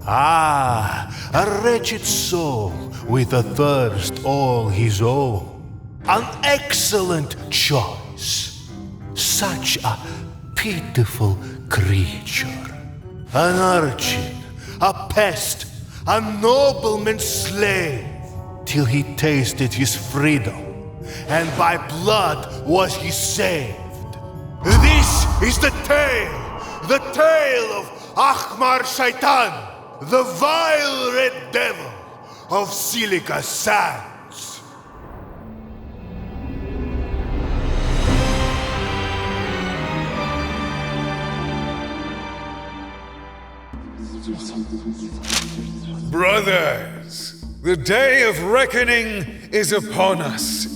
Ah, a wretched soul with a thirst all his own. An excellent choice. Such a pitiful creature. An urchin, a pest, a nobleman's slave, till he tasted his freedom, and by blood was he saved. This is the tale of Ahmar Shaytan, the vile red devil of Silica sands. Brothers, the day of reckoning is upon us.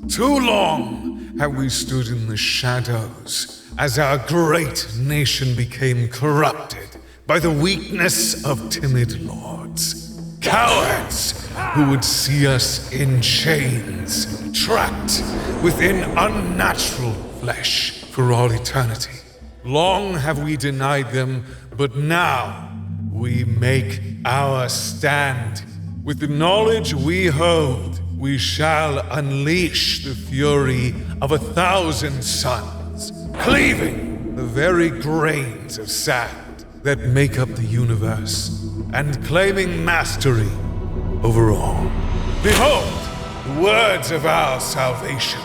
Too long have we stood in the shadows as our great nation became corrupted by the weakness of timid lords. Cowards who would see us in chains, trapped within unnatural flesh for all eternity. Long have we denied them, but now we make our stand. With the knowledge we hold, we shall unleash the fury of 1,000 suns, cleaving the very grains of sand that make up the universe, and claiming mastery over all. Behold, the words of our salvation.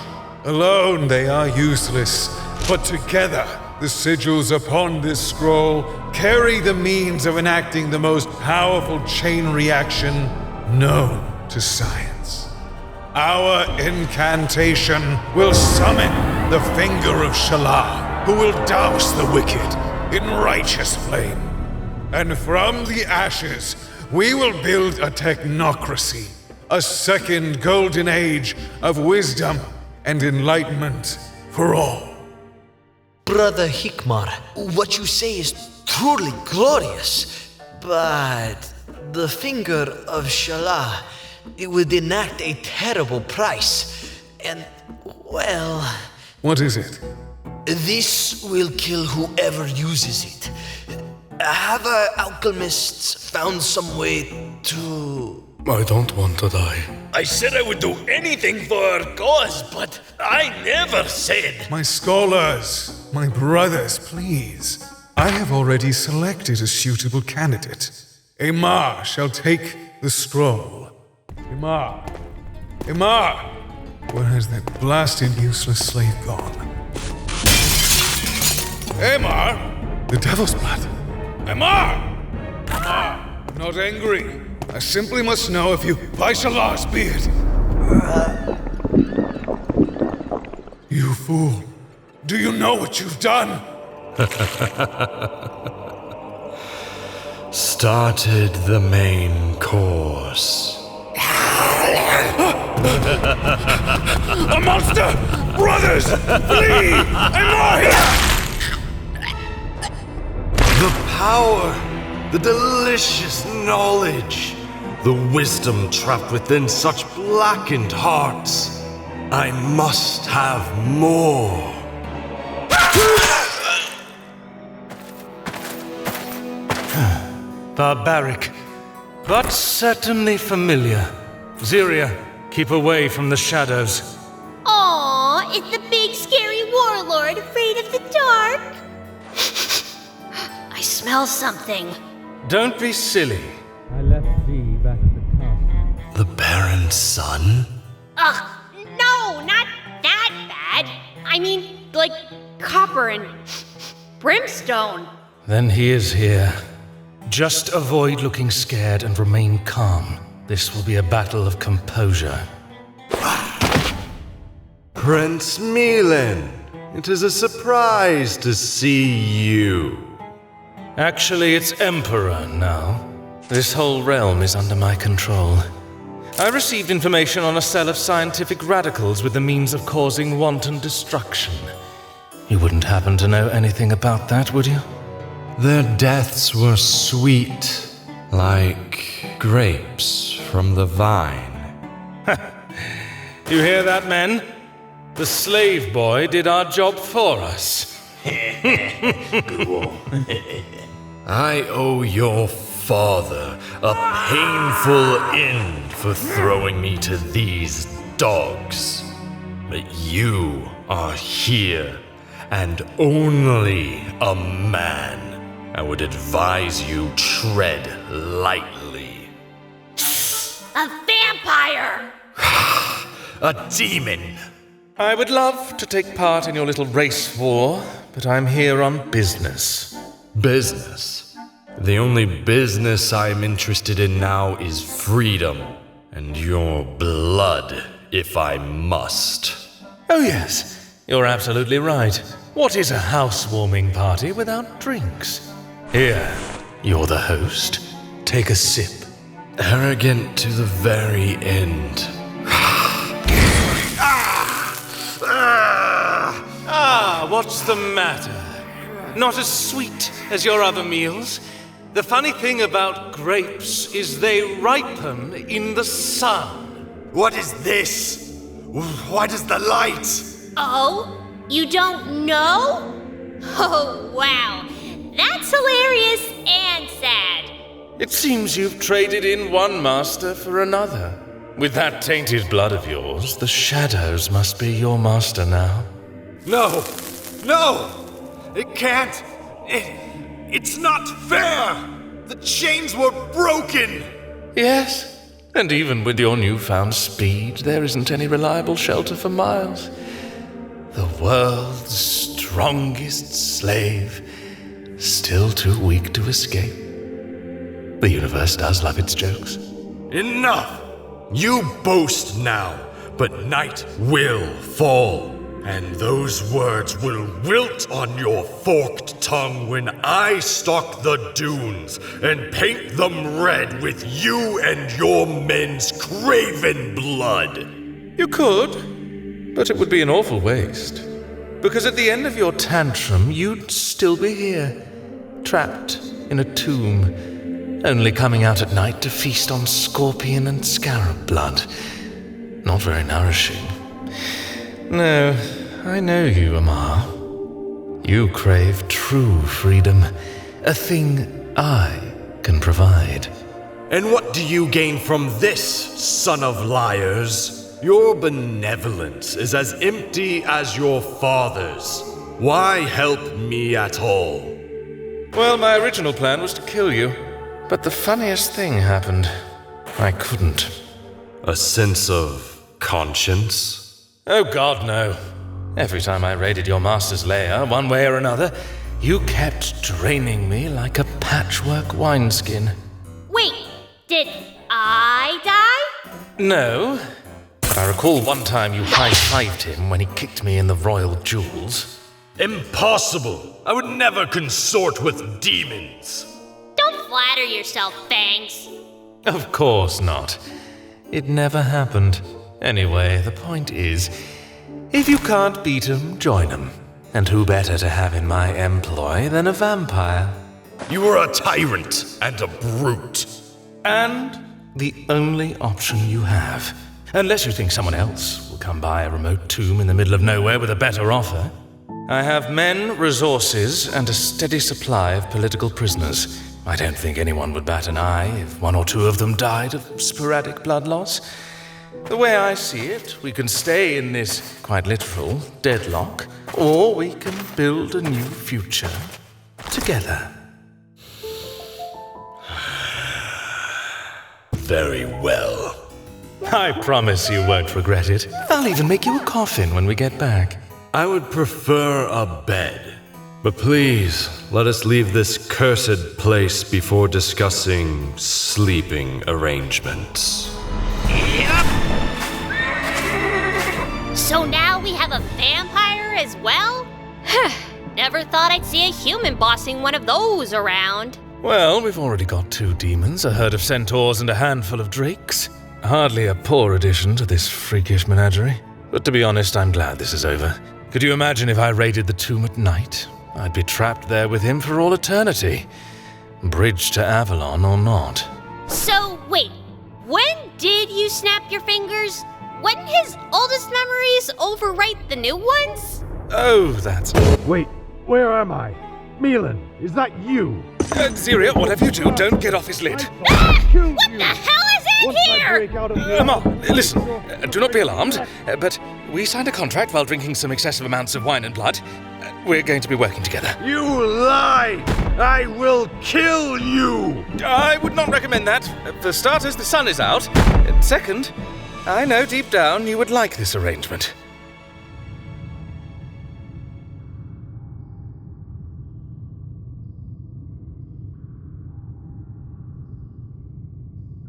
Alone they are useless, but together the sigils upon this scroll carry the means of enacting the most powerful chain reaction known to science. Our incantation will summon the finger of Shala, who will douse the wicked in righteous flame. And from the ashes, we will build a technocracy, a second golden age of wisdom and enlightenment for all. Brother Hikmar, what you say is truly glorious, but the finger of Shala, it would enact a terrible price, and, well... What is it? This will kill whoever uses it. Have our alchemists found some way to... I don't want to die. I said I would do anything for our cause, but I never said... My scholars, my brothers, please. I have already selected a suitable candidate. Ahmar shall take the scroll. Ahmar! Where has that blasted useless slave gone? Ahmar! The devil's blood! Ahmar! I'm not angry. I simply must know if you by Shalah's beard. You fool. Do you know what you've done? Started the main course. A monster! Brothers! Flee! Ahmar here! The power, the delicious knowledge, the wisdom trapped within such blackened hearts. I must have more. Barbaric, but certainly familiar. Xeria, keep away from the shadows. Aw, it's the big scary warlord afraid of the dark. I smell something. Don't be silly. I left thee back at the camp. The Baron's son? Ugh, no, not that bad. I mean, like copper and brimstone. Then he is here. Just avoid looking scared and remain calm. This will be a battle of composure. Prince Melehan, it is a surprise to see you. Actually, it's Emperor now. This whole realm is under my control. I received information on a cell of scientific radicals with the means of causing wanton destruction. You wouldn't happen to know anything about that, would you? Their deaths were sweet, like grapes from the vine. You hear that, men? The slave boy did our job for us. I owe your father a painful end for throwing me to these dogs. But you are here, and only a man. I would advise you tread lightly. A vampire! A demon! I would love to take part in your little race war, but I'm here on business. Business? The only business I'm interested in now is freedom, and your blood, if I must. Oh yes, you're absolutely right. What is a housewarming party without drinks? Here, you're the host. Take a sip. Arrogant to the very end. What's the matter? Not as sweet as your other meals? The funny thing about grapes is they ripen in the sun. What is this? What is the light? Oh, you don't know? Oh, wow. That's hilarious and sad. It seems you've traded in one master for another. With that tainted blood of yours, the shadows must be your master now. No! It can't! It's not fair! The chains were broken! Yes, and even with your newfound speed, there isn't any reliable shelter for miles. The world's strongest slave, still too weak to escape. The universe does love its jokes. Enough! You boast now, but night will fall. And those words will wilt on your forked tongue when I stalk the dunes and paint them red with you and your men's craven blood. You could, but it would be an awful waste. Because at the end of your tantrum, you'd still be here, trapped in a tomb, only coming out at night to feast on scorpion and scarab blood. Not very nourishing. No, I know you, Ahmar. You crave true freedom, a thing I can provide. And what do you gain from this, son of liars? Your benevolence is as empty as your father's. Why help me at all? Well, my original plan was to kill you, but the funniest thing happened. I couldn't. A sense of conscience? Oh God, no. Every time I raided your master's lair, one way or another, you kept draining me like a patchwork wineskin. Wait, did I die? No, but I recall one time you high-fived him when he kicked me in the royal jewels. Impossible! I would never consort with demons! Don't flatter yourself, Fangs. Of course not. It never happened. Anyway, the point is, if you can't beat him, join him. And who better to have in my employ than a vampire? You are a tyrant and a brute. And the only option you have. Unless you think someone else will come by a remote tomb in the middle of nowhere with a better offer. I have men, resources, and a steady supply of political prisoners. I don't think anyone would bat an eye if one or two of them died of sporadic blood loss. The way I see it, we can stay in this, quite literal, deadlock, or we can build a new future together. Very well. I promise you won't regret it. I'll even make you a coffin when we get back. I would prefer a bed. But please, let us leave this cursed place before discussing sleeping arrangements. So now we have a vampire as well? Never thought I'd see a human bossing one of those around. Well, we've already got 2 demons, a herd of centaurs, and a handful of drakes. Hardly a poor addition to this freakish menagerie. But to be honest, I'm glad this is over. Could you imagine if I raided the tomb at night? I'd be trapped there with him for all eternity. Bridge to Avalon or not. So, wait. When did you snap your fingers? Wouldn't his oldest memories overwrite the new ones? Oh, that's... Wait, where am I? Melehan, is that you? Xeria, whatever you do, don't get off his lid. What the hell is in here? Ahmar, listen, do not be alarmed, but we signed a contract while drinking some excessive amounts of wine and blood. We're going to be working together. You lie! I will kill you! I would not recommend that. For starters, the sun is out. Second, I know deep down you would like this arrangement.